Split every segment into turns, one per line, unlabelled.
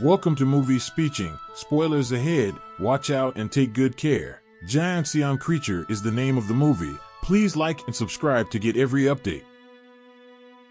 Welcome to Movie Speeching. Spoilers ahead, watch out and take good care. Giant Siam Creature is the name of the movie. Please like and subscribe to get every update.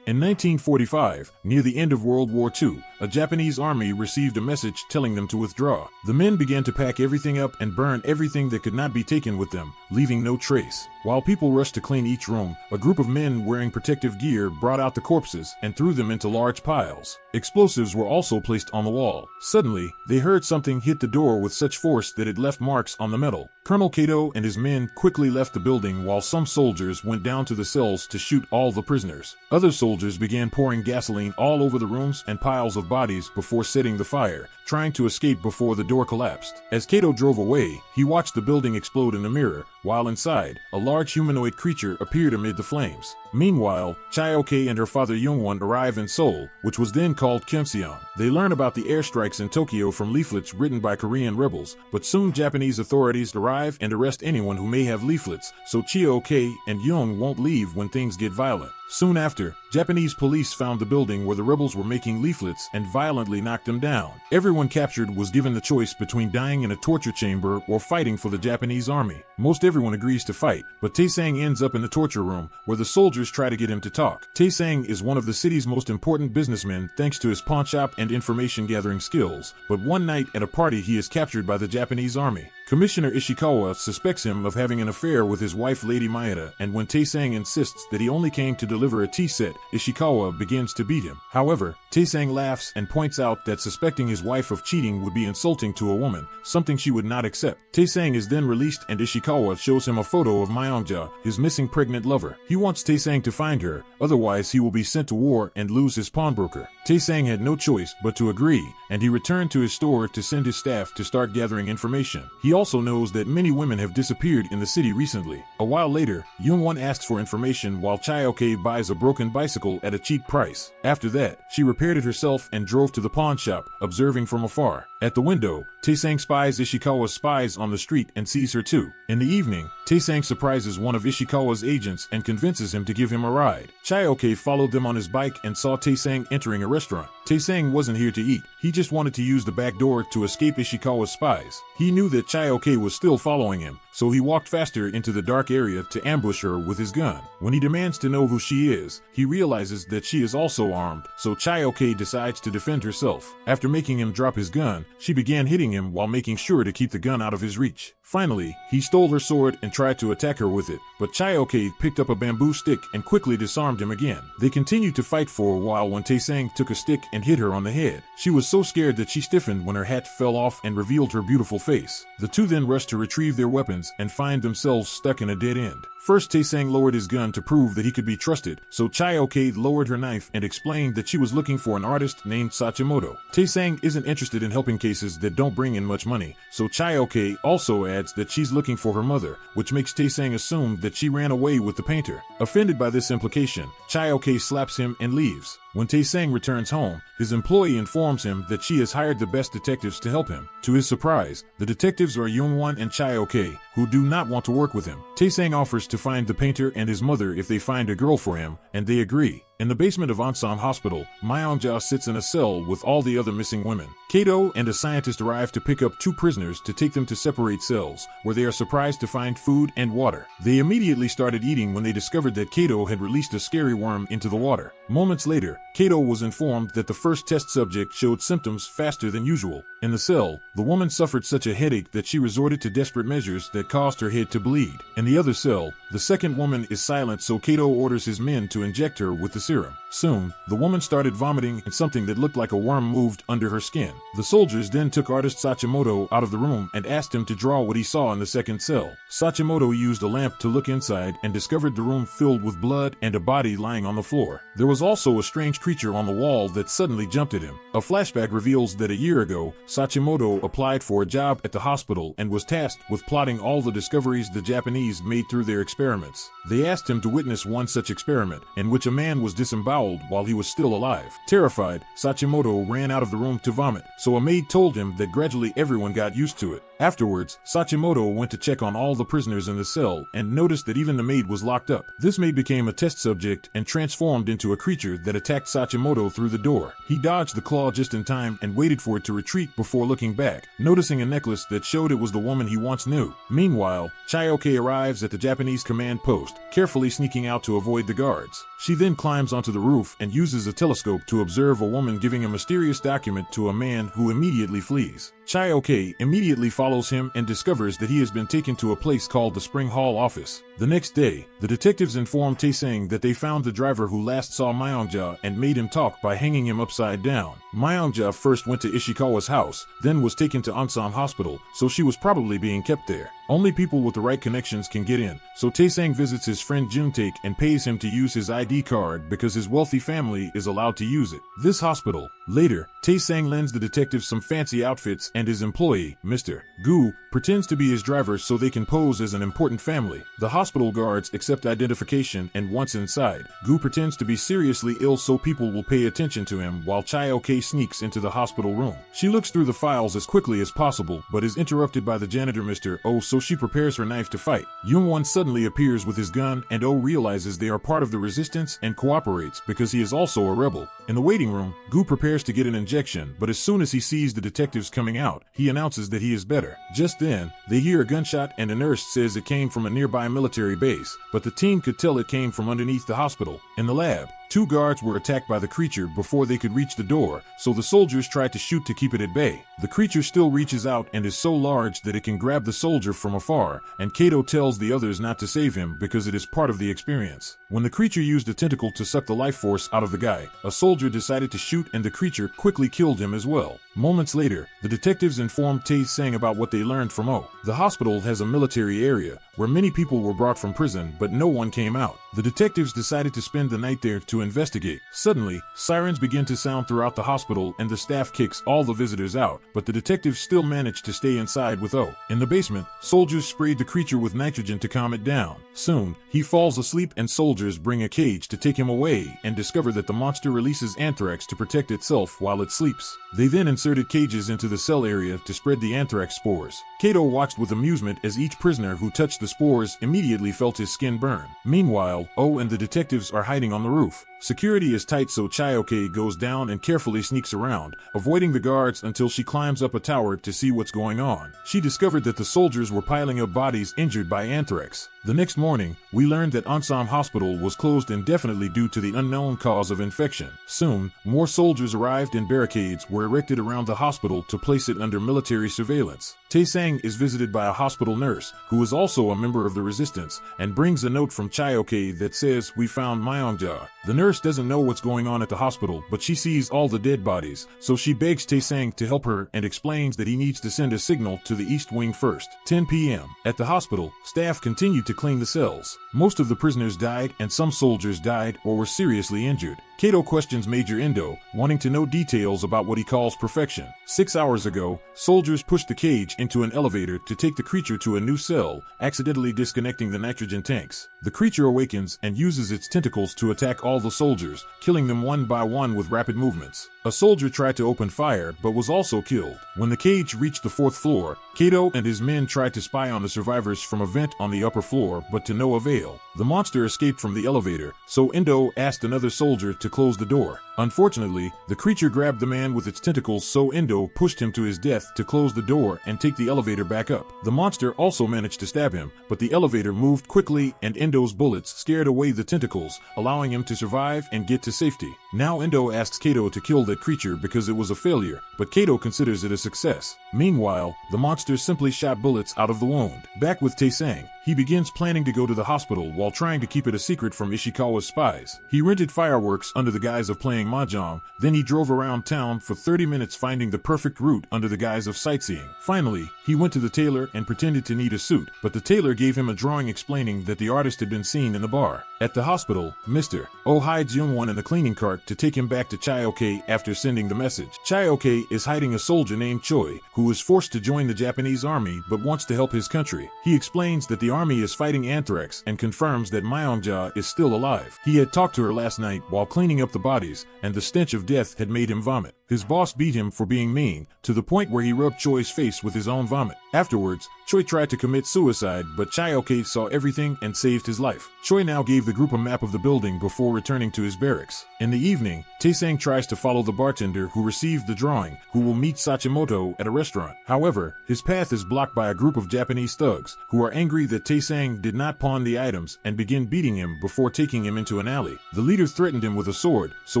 In 1945, near the end of World War II, a Japanese army received a message telling them to withdraw. The men began to pack everything up and burn everything that could not be taken with them, leaving no trace. While people rushed to clean each room, a group of men wearing protective gear brought out the corpses and threw them into large piles. Explosives were also placed on the wall. Suddenly, they heard something hit the door with such force that it left marks on the metal. Colonel Kato and his men quickly left the building while some soldiers went down to the cells to shoot all the prisoners. Other soldiers began pouring gasoline all over the rooms and piles of bodies before setting the fire, trying to escape before the door collapsed. As Kato drove away, he watched the building explode in a mirror, while inside, a large humanoid creature appeared amid the flames. Meanwhile, Chayoke and her father Yongwon arrive in Seoul, which was then called Kimseon. They learn about the airstrikes in Tokyo from leaflets written by Korean rebels, but soon Japanese authorities arrive and arrest anyone who may have leaflets, so Chayoke and Young won't leave when things get violent. Soon after, Japanese police found the building where the rebels were making leaflets and violently knocked them down. Everyone captured was given the choice between dying in a torture chamber or fighting for the Japanese army. Most everyone agrees to fight, but Taesang ends up in the torture room, where the soldiers try to get him to talk. Taesang is one of the city's most important businessmen thanks to his pawnshop and information gathering skills, but one night at a party he is captured by the Japanese army. Commissioner Ishikawa suspects him of having an affair with his wife Lady Maeda, and when Taesang insists that he only came to deliver a tea set, Ishikawa begins to beat him. However, Taesang laughs and points out that suspecting his wife of cheating would be insulting to a woman, something she would not accept. Taesang is then released and Ishikawa shows him a photo of Myongja, his missing pregnant lover. He wants Taesang to find her, otherwise he will be sent to war and lose his pawnbroker. Taesang had no choice but to agree, and he returned to his store to send his staff to start gathering information. He also knows that many women have disappeared in the city recently. A while later, Youngwon asks for information while Chayoke buys a broken bicycle at a cheap price. After that, she repaired it herself and drove to the pawn shop, observing from afar. At the window, Taesang spies Ishikawa's spies on the street and sees her too. In the evening, Taesang surprises one of Ishikawa's agents and convinces him to give him a ride. Chayoke followed them on his bike and saw Taesang entering a restaurant. Taesang wasn't here to eat, he just wanted to use the back door to escape Ishikawa's spies. He knew that Chayoke was still following him, so he walked faster into the dark area to ambush her with his gun. When he demands to know who she is, he realizes that she is also armed, so Chayoke decides to defend herself. After making him drop his gun, she began hitting him while making sure to keep the gun out of his reach. Finally, he stole her sword and tried to attack her with it, but Chayoke picked up a bamboo stick and quickly disarmed him again. They continued to fight for a while when Taesang took a stick and hit her on the head. She was so scared that she stiffened when her hat fell off and revealed her beautiful face. The two then rushed to retrieve their weapons and find themselves stuck in a dead end. First, Taesang lowered his gun to prove that he could be trusted, so Chayoke lowered her knife and explained that she was looking for an artist named Sachimoto. Taesang isn't interested in helping cases that don't bring in much money, so Chayoke also adds that she's looking for her mother, which makes Taesang assume that she ran away with the painter. Offended by this implication, Chayoke slaps him and leaves. When Taesang returns home, his employee informs him that she has hired the best detectives to help him. To his surprise, the detectives are Youngwon and Chayoke, who do not want to work with him. Taesang offers to find the painter and his mother if they find a girl for him, and they agree. In the basement of Ansam Hospital, Myongja sits in a cell with all the other missing women. Kato and a scientist arrive to pick up two prisoners to take them to separate cells, where they are surprised to find food and water. They immediately started eating when they discovered that Kato had released a scary worm into the water. Moments later, Kato was informed that the first test subject showed symptoms faster than usual. In the cell, the woman suffered such a headache that she resorted to desperate measures that caused her head to bleed. In the other cell, the second woman is silent, so Kato orders his men to inject her with the serum. Soon, the woman started vomiting and something that looked like a worm moved under her skin. The soldiers then took artist Sachimoto out of the room and asked him to draw what he saw in the second cell. Sachimoto used a lamp to look inside and discovered the room filled with blood and a body lying on the floor. There was also a strange creature on the wall that suddenly jumped at him. A flashback reveals that a year ago, Sachimoto applied for a job at the hospital and was tasked with plotting all the discoveries the Japanese made through their experiments. They asked him to witness one such experiment, in which a man was disemboweled while he was still alive. Terrified, Sachimoto ran out of the room to vomit, so a maid told him that gradually everyone got used to it. Afterwards, Sachimoto went to check on all the prisoners in the cell and noticed that even the maid was locked up. This maid became a test subject and transformed into a creature that attacked Sachimoto through the door. He dodged the claw just in time and waited for it to retreat before looking back, noticing a necklace that showed it was the woman he once knew. Meanwhile, Chayoke arrives at the Japanese command post, carefully sneaking out to avoid the guards. She then climbs onto the roof and uses a telescope to observe a woman giving a mysterious document to a man who immediately flees. Chayoke immediately follows him and discovers that he has been taken to a place called the Spring Hall office. The next day, the detectives inform Taesang that they found the driver who last saw Myongja and made him talk by hanging him upside down. Myongja first went to Ishikawa's house, then was taken to Onsam Hospital, so she was probably being kept there. Only people with the right connections can get in, so Taesang visits his friend Juntake and pays him to use his ID card because his wealthy family is allowed to use it. This hospital. Later, Taesang lends the detectives some fancy outfits and his employee, Mr. Gu, pretends to be his driver so they can pose as an important family. The hospital guards accept identification, and once inside, Gu pretends to be seriously ill so people will pay attention to him while Chayoke sneaks into the hospital room. She looks through the files as quickly as possible but is interrupted by the janitor Mr. O, so she prepares her knife to fight. Youngwon suddenly appears with his gun and O realizes they are part of the resistance and cooperates because he is also a rebel. In the waiting room, Gu prepares to get an injection, but as soon as he sees the detectives coming out, he announces that he is better. Just then, they hear a gunshot and a nurse says it came from a nearby military base, but the team could tell it came from underneath the hospital. In the lab, 2 guards were attacked by the creature before they could reach the door, so the soldiers tried to shoot to keep it at bay. The creature still reaches out and is so large that it can grab the soldier from afar, and Kato tells the others not to save him because it is part of the experience. When the creature used a tentacle to suck the life force out of the guy, a soldier decided to shoot and the creature quickly killed him as well. Moments later, the detectives informed Taesang about what they learned from O. The hospital has a military area where many people were brought from prison but no one came out. The detectives decided to spend the night there to investigate. Suddenly, sirens begin to sound throughout the hospital and the staff kicks all the visitors out, but the detectives still manage to stay inside with O. In the basement, soldiers sprayed the creature with nitrogen to calm it down. Soon, he falls asleep and soldiers bring a cage to take him away and discover that the monster releases anthrax to protect itself while it sleeps. They then inserted cages into the cell area to spread the anthrax spores. Kato watched with amusement as each prisoner who touched the spores immediately felt his skin burn. Meanwhile, O and the detectives are hiding on the roof. Security is tight, so Chayoke goes down and carefully sneaks around, avoiding the guards until she climbs up a tower to see what's going on. She discovered that the soldiers were piling up bodies injured by anthrax. The next morning, we learned that Onsam Hospital was closed indefinitely due to the unknown cause of infection. Soon, more soldiers arrived and barricades were erected around the hospital to place it under military surveillance. Taesang is visited by a hospital nurse, who is also a member of the resistance, and brings a note from Chayoke that says, "We found Myongja." The nurse doesn't know what's going on at the hospital, but she sees all the dead bodies, so she begs Taesang to help her and explains that he needs to send a signal to the East Wing first. 10 p.m. At the hospital, staff continued to clean the cells. Most of the prisoners died and some soldiers died or were seriously injured. Kato questions Major Endo, wanting to know details about what he calls perfection. 6 hours ago, soldiers pushed the cage into an elevator to take the creature to a new cell, accidentally disconnecting the nitrogen tanks. The creature awakens and uses its tentacles to attack all the soldiers, killing them one by one with rapid movements. A soldier tried to open fire but was also killed. When the cage reached the 4th floor, Kato and his men tried to spy on the survivors from a vent on the upper floor, but to no avail. The monster escaped from the elevator, so Endo asked another soldier to close the door. Unfortunately, the creature grabbed the man with its tentacles, so Endo pushed him to his death to close the door and take the elevator back up. The monster also managed to stab him, but the elevator moved quickly and Endo's bullets scared away the tentacles, allowing him to survive and get to safety. Now Endo asks Kato to kill that creature because it was a failure, but Kato considers it a success. Meanwhile, the monster simply shot bullets out of the wound. Back with Taesang, he begins planning to go to the hospital while trying to keep it a secret from Ishikawa's spies. He rented fireworks under the guise of playing mahjong, then he drove around town for 30 minutes finding the perfect route under the guise of sightseeing. Finally, he went to the tailor and pretended to need a suit, but the tailor gave him a drawing explaining that the artist had been seen in the bar. At the hospital, Mr. O hides Youngwon in the cleaning cart to take him back to Chayoke after sending the message. Chayoke is hiding a soldier named Choi, who who is forced to join the Japanese army but wants to help his country. He explains that the army is fighting anthrax and confirms that Myeongja is still alive. He had talked to her last night while cleaning up the bodies, and the stench of death had made him vomit. His boss beat him for being mean, to the point where he rubbed Choi's face with his own vomit. Afterwards, Choi tried to commit suicide, but Chaeyoke saw everything and saved his life. Choi now gave the group a map of the building before returning to his barracks. In the evening, Taesang tries to follow the bartender who received the drawing, who will meet Sachimoto at a restaurant. However, his path is blocked by a group of Japanese thugs, who are angry that Taesang did not pawn the items and begin beating him before taking him into an alley. The leader threatened him with a sword, so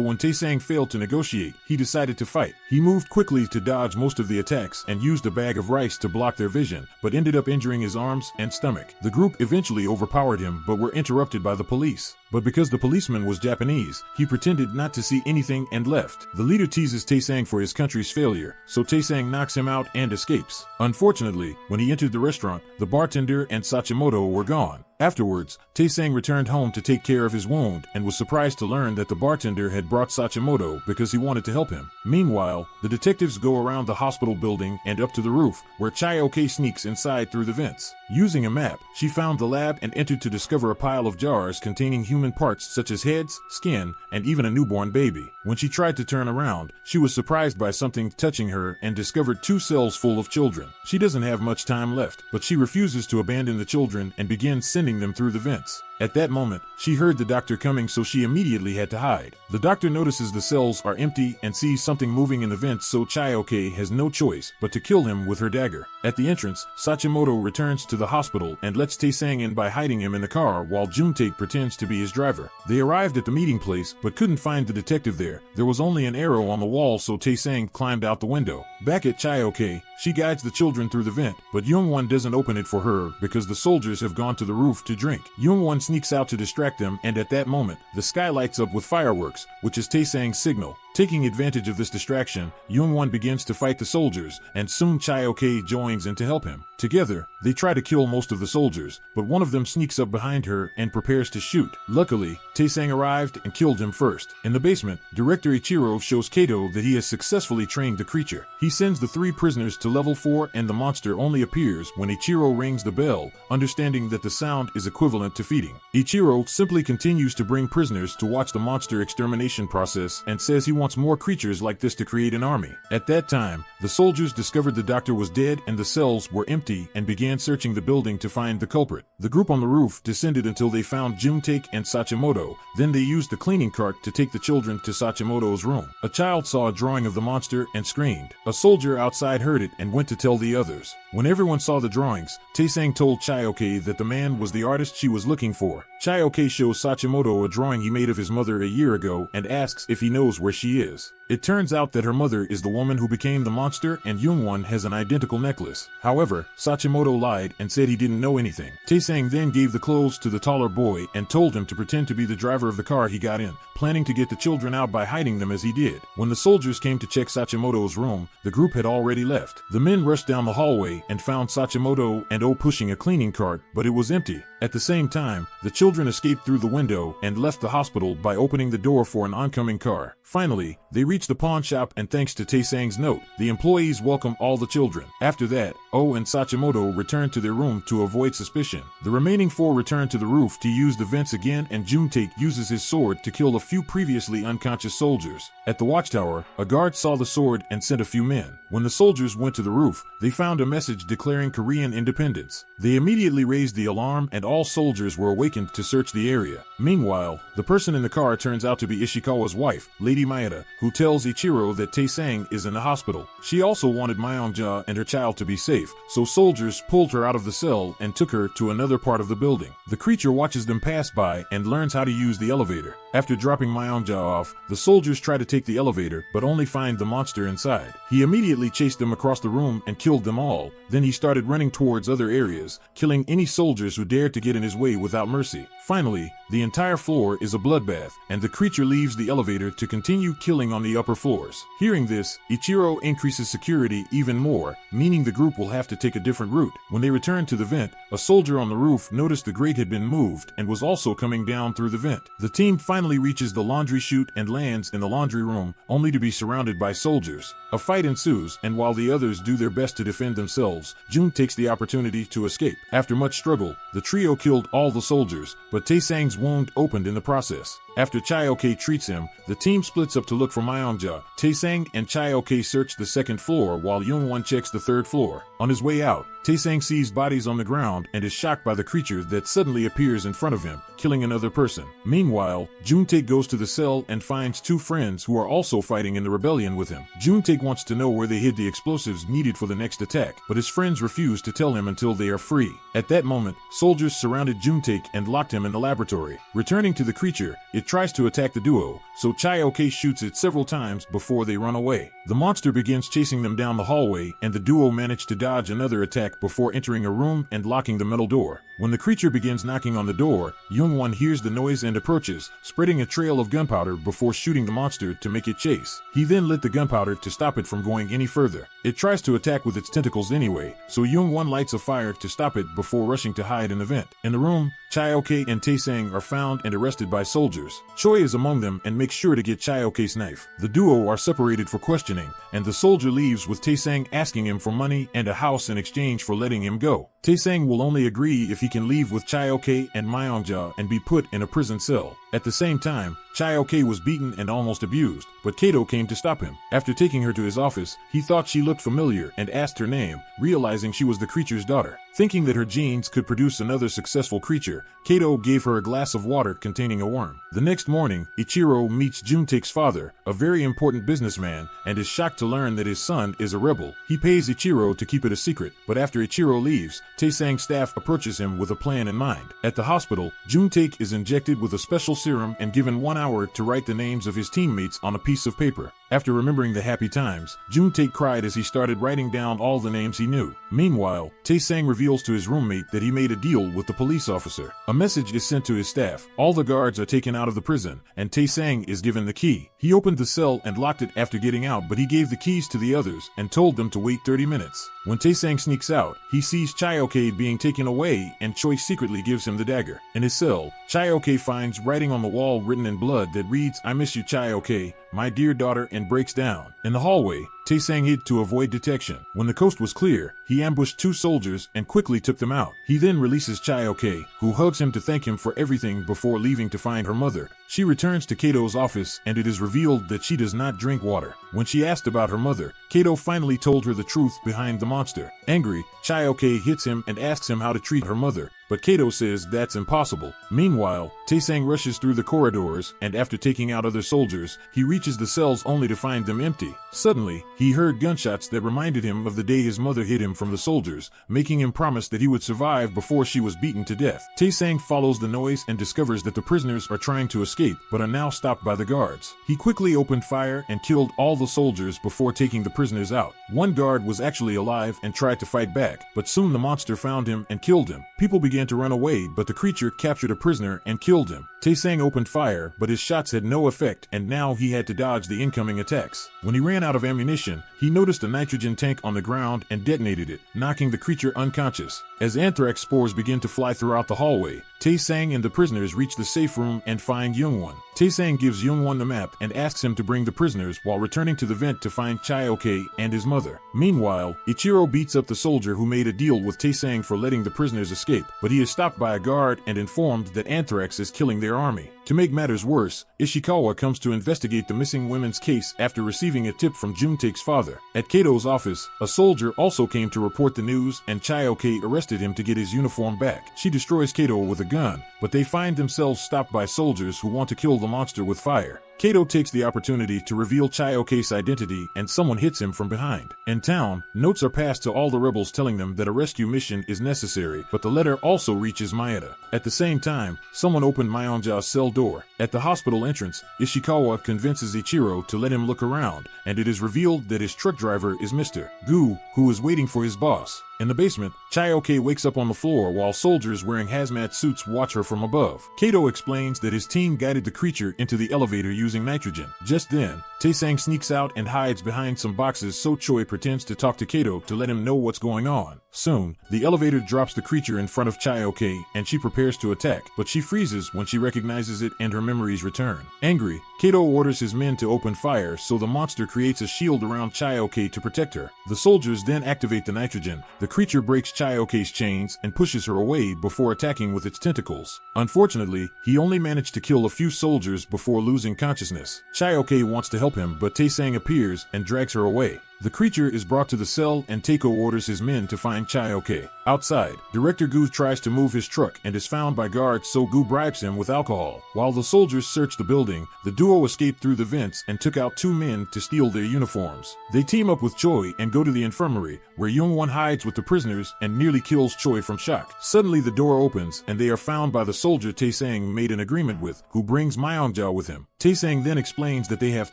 when Taesang failed to negotiate, he decided to fight. He moved quickly to dodge most of the attacks and used a bag of rice to block their vision, but ended up injuring his arms and stomach. The group eventually overpowered him but were interrupted by the police. But because the policeman was Japanese, he pretended not to see anything and left. The leader teases Taesang for his country's failure, so Taesang knocks him out and escapes. Unfortunately, when he entered the restaurant, the bartender and Sachimoto were gone. Afterwards, Taesang returned home to take care of his wound and was surprised to learn that the bartender had brought Sachimoto because he wanted to help him. Meanwhile, the detectives go around the hospital building and up to the roof, where Chaeyoke sneaks inside through the vents. Using a map, she found the lab and entered to discover a pile of jars containing human parts such as heads, skin, and even a newborn baby. When she tried to turn around, she was surprised by something touching her and discovered 2 cells full of children. She doesn't have much time left, but she refuses to abandon the children and begins sending them through the vents. At that moment, she heard the doctor coming, so she immediately had to hide. The doctor notices the cells are empty and sees something moving in the vents, so Chaeyoke has no choice but to kill him with her dagger. At the entrance, Sachimoto returns to the hospital and lets Taesang in by hiding him in the car while Juntae pretends to be his driver. They arrived at the meeting place but couldn't find the detective there. There was only an arrow on the wall, so Taesang climbed out the window. Back at Chaeyoke, she guides the children through the vent, but Youngwon doesn't open it for her because the soldiers have gone to the roof to drink. Youngwon sneaks out to distract them, and at that moment, the sky lights up with fireworks, which is Taesang's signal. Taking advantage of this distraction, Youngwon begins to fight the soldiers, and soon Chaeyoke joins in to help him. Together, they try to kill most of the soldiers, but one of them sneaks up behind her and prepares to shoot. Luckily, Taesang arrived and killed him first. In the basement, Director Ichiro shows Kato that he has successfully trained the creature. He sends the 3 prisoners to level 4, and the monster only appears when Ichiro rings the bell, understanding that the sound is equivalent to feeding. Ichiro simply continues to bring prisoners to watch the monster extermination process and says he wants more creatures like this to create an army. At that time, the soldiers discovered the doctor was dead and the cells were empty and began searching the building to find the culprit. The group on the roof descended until they found Juntae and Sachimoto. Then they used the cleaning cart to take the children to Sachimoto's room. A child saw a drawing of the monster and screamed. A soldier outside heard it and went to tell the others. When everyone saw the drawings, Taesang told Chaeyoke that the man was the artist she was looking for. Chaeyoke shows Sachimoto a drawing he made of his mother a year ago and asks if he knows where she is. It turns out that her mother is the woman who became the monster, and Youngwon has an identical necklace. However, Sachimoto lied and said he didn't know anything. Taesang then gave the clothes to the taller boy and told him to pretend to be the driver of the car he got in, planning to get the children out by hiding them as he did. When the soldiers came to check Sachimoto's room, the group had already left. The men rushed down the hallway and found Sachimoto and O pushing a cleaning cart, but it was empty. At the same time, the children escaped through the window and left the hospital by opening the door for an oncoming car. Finally, they reached the pawn shop, and thanks to Taesang's note, the employees welcomed all the children. After that, O and Sachimoto returned to their room to avoid suspicion. The remaining 4 returned to the roof to use the vents again, and Juntae uses his sword to kill a few previously unconscious soldiers. At the watchtower, a guard saw the sword and sent a few men. When the soldiers went to the roof, they found a message declaring Korean independence. They immediately raised the alarm, and all soldiers were awakened to search the area. Meanwhile, the person in the car turns out to be Ishikawa's wife, Lady Maeda, who tells Ichiro that Taesang is in the hospital. She also wanted Myeongja and her child to be safe, so soldiers pulled her out of the cell and took her to another part of the building. The creature watches them pass by and learns how to use the elevator. After dropping Myeongja off, the soldiers try to take the elevator but only find the monster inside. He immediately chased them across the room and killed them all. Then he started running towards other areas, killing any soldiers who dared to get in his way without mercy. Finally, The entire floor is a bloodbath, and the creature leaves the elevator to continue killing on the upper floors. Hearing this, Ichiro increases security even more, meaning the group will have to take a different route. When they return to the vent, a soldier on the roof noticed the grate had been moved and was also coming down through the vent. The team finally reaches the laundry chute and lands in the laundry room, only to be surrounded by soldiers. A fight ensues, and while the others do their best to defend themselves, Jun takes the opportunity to escape. After much struggle, the trio killed all the soldiers, but Taesang's wound opened in the process. After Chaeyoke treats him, the team splits up to look for Myeongja. Taesang and Chaeyoke search the second floor while Youngwon checks the third floor. On his way out, Taesang sees bodies on the ground and is shocked by the creature that suddenly appears in front of him, killing another person. Meanwhile, Juntae goes to the cell and finds two friends who are also fighting in the rebellion with him. Juntae wants to know where they hid the explosives needed for the next attack, but his friends refuse to tell him until they are free. At that moment, soldiers surrounded Juntae and locked him in the laboratory. Returning to the creature, it tries to attack the duo, so Chaeyoke shoots it several times before they run away. The monster begins chasing them down the hallway, and the duo manage to dodge another attack before entering a room and locking the metal door. When the creature begins knocking on the door, Youngwon hears the noise and approaches, spreading a trail of gunpowder before shooting the monster to make it chase. He then lit the gunpowder to stop it from going any further. It tries to attack with its tentacles anyway, so Youngwon lights a fire to stop it before rushing to hide in the vent. In the room, Chaeyoke and Taesang are found and arrested by soldiers. Choi is among them and makes sure to get Chaeyoke's knife. The duo are separated for questioning, and the soldier leaves with Taesang asking him for money and a house in exchange for letting him go. Taesang will only agree if he can leave with Chaeyoke and Myeongja and be put in a prison cell. At the same time, Chaeyoke was beaten and almost abused, but Kato came to stop him. After taking her to his office, he thought she looked familiar and asked her name, realizing she was the creature's daughter. Thinking that her genes could produce another successful creature, Kato gave her a glass of water containing a worm. The next morning, Ichiro meets Juntae's father, a very important businessman, and is shocked to learn that his son is a rebel. He pays Ichiro to keep it a secret, but after Ichiro leaves, Taesang's staff approaches him with a plan in mind. At the hospital, Juntae is injected with a special serum and given 1 hour to write the names of his teammates on a piece of paper. After remembering the happy times, Juntae cried as he started writing down all the names he knew. Meanwhile, Taesang reveals to his roommate that he made a deal with the police officer. A message is sent to his staff. All the guards are taken out of the prison, and Taesang is given the key. He opened the cell and locked it after getting out, but he gave the keys to the others and told them to wait 30 minutes. When Taesang sneaks out, he sees Chaeyoke being taken away, and Choi secretly gives him the dagger. In his cell, Chaeyoke finds writing on the wall written in blood that reads, "I miss you, Chaeyoke, my dear daughter," and breaks down. In the hallway, Taesang hid to avoid detection. When the coast was clear, he ambushed two soldiers and quickly took them out. He then releases Chaeyoke, who hugs him to thank him for everything before leaving to find her mother. She returns to Kato's office, and it is revealed that she does not drink water. When she asked about her mother, Kato finally told her the truth behind the monster. Angry, Chaeyoke hits him and asks him how to treat her mother, but Kato says that's impossible. Meanwhile, Taesang rushes through the corridors, and after taking out other soldiers, he reaches the cells only to find them empty. Suddenly, he heard gunshots that reminded him of the day his mother hid him from the soldiers, making him promise that he would survive before she was beaten to death. Taesang follows the noise and discovers that the prisoners are trying to escape, but are now stopped by the guards. He quickly opened fire and killed all the soldiers before taking the prisoners out. One guard was actually alive and tried to fight back, but soon the monster found him and killed him. People began to run away, but the creature captured a prisoner and killed him. Taesang opened fire, but his shots had no effect, and now he had to dodge the incoming attacks. When he ran out of ammunition, he noticed a nitrogen tank on the ground and detonated it, knocking the creature unconscious. As anthrax spores begin to fly throughout the hallway, Taesang and the prisoners reach the safe room and find Youngwon. Taesang gives Youngwon the map and asks him to bring the prisoners while returning to the vent to find Chaeyoke and his mother. Meanwhile, Ichiro beats up the soldier who made a deal with Taesang for letting the prisoners escape, but he is stopped by a guard and informed that anthrax is killing their army. To make matters worse, Ishikawa comes to investigate the missing women's case after receiving a tip from Juntae's father. At Kato's office, a soldier also came to report the news, and Chaeyoke arrested him to get his uniform back. She destroys Kato with a gun, but they find themselves stopped by soldiers who want to kill the monster with fire. Kato takes the opportunity to reveal Chaeyoke's identity, and someone hits him from behind. In town, notes are passed to all the rebels telling them that a rescue mission is necessary, but the letter also reaches Maeda. At the same time, someone opened Myeongja's cell door. At the hospital entrance, Ishikawa convinces Ichiro to let him look around, and it is revealed that his truck driver is Mr. Gu, who is waiting for his boss. In the basement, Chayoke wakes up on the floor while soldiers wearing hazmat suits watch her from above. Kato explains that his team guided the creature into the elevator using nitrogen. Just then, Taesang sneaks out and hides behind some boxes, so Choi pretends to talk to Kato to let him know what's going on. Soon, the elevator drops the creature in front of Chayoke and she prepares to attack, but she freezes when she recognizes it and her memories return. Angry, Kato orders his men to open fire, so the monster creates a shield around Chayoke to protect her. The soldiers then activate the nitrogen. The creature breaks Chayoke's chains and pushes her away before attacking with its tentacles. Unfortunately, he only managed to kill a few soldiers before losing consciousness. Chayoke wants to help him, but Taesang appears and drags her away. The creature is brought to the cell and Teiko orders his men to find Chayoke. Outside, Director Gu tries to move his truck and is found by guards, so Gu bribes him with alcohol. While the soldiers search the building, the duo escaped through the vents and took out 2 men to steal their uniforms. They team up with Choi and go to the infirmary, where Young-won hides with the prisoners and nearly kills Choi from shock. Suddenly the door opens and they are found by the soldier Taesang made an agreement with, who brings Myeongja with him. Taesang then explains that they have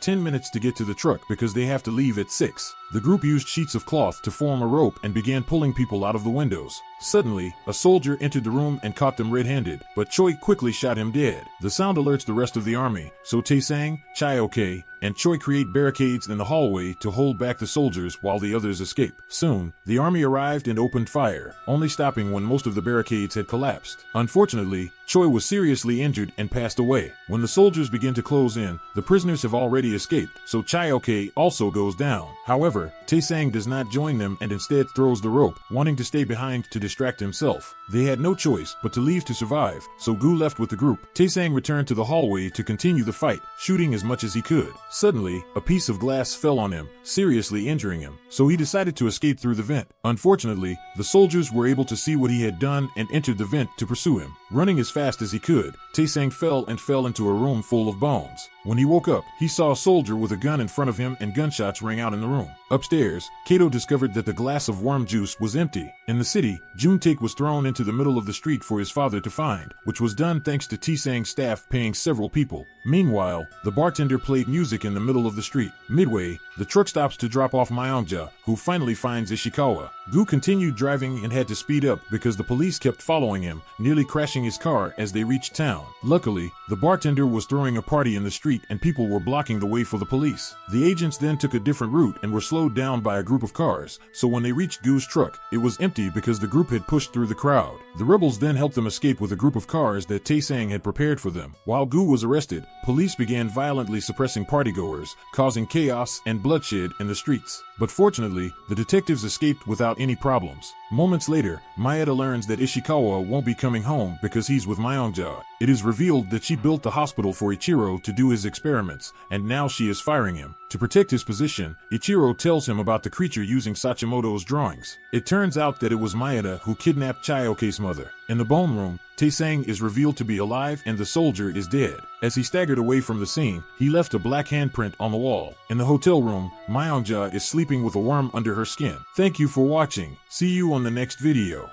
10 minutes to get to the truck because they have to leave at 6. The group used sheets of cloth to form a rope and began pulling people out of the windows. Suddenly, a soldier entered the room and caught them red-handed, but Choi quickly shot him dead. The sound alerts the rest of the army, so Taesang, Chayoke, and Choi create barricades in the hallway to hold back the soldiers while the others escape. Soon, the army arrived and opened fire, only stopping when most of the barricades had collapsed. Unfortunately, Choi was seriously injured and passed away. When the soldiers begin to close in, the prisoners have already escaped, so Chayoke also goes down. However, Taesang does not join them and instead throws the rope, wanting to stay behind to distract himself. They had no choice but to leave to survive, so Gu left with the group. Taesang returned to the hallway to continue the fight, shooting as much as he could. Suddenly, a piece of glass fell on him, seriously injuring him, so he decided to escape through the vent. Unfortunately, the soldiers were able to see what he had done and entered the vent to pursue him. Running as fast as he could, Taesang fell into a room full of bones. When he woke up, he saw a soldier with a gun in front of him and gunshots rang out in the room. Upstairs, Kato discovered that the glass of worm juice was empty. In the city, Juntae was thrown into the middle of the street for his father to find, which was done thanks to Taesang's staff paying several people. Meanwhile, the bartender played music in the middle of the street. Midway, the truck stops to drop off Myeongja, who finally finds Ishikawa. Gu continued driving and had to speed up because the police kept following him, nearly crashing his car as they reached town. Luckily, the bartender was throwing a party in the street and people were blocking the way for the police. The agents then took a different route and were slowed down by a group of cars, so when they reached Gu's truck, it was empty because the group had pushed through the crowd. The rebels then helped them escape with a group of cars that Taesang had prepared for them. While Gu was arrested, police began violently suppressing partygoers, causing chaos and bloodshed in the streets. But fortunately, the detectives escaped without any problems. Moments later, Maeda learns that Ishikawa won't be coming home because he's with Myeongja. It is revealed that she built the hospital for Ichiro to do his experiments, and now she is firing him. To protect his position, Ichiro tells him about the creature using Sachimoto's drawings. It turns out that it was Maeda who kidnapped Chayoke's mother. In the bone room, Taesang is revealed to be alive and the soldier is dead. As he staggered away from the scene, he left a black handprint on the wall. In the hotel room, Myeongja is sleeping with a worm under her skin. Thank you for watching. See you on the next video.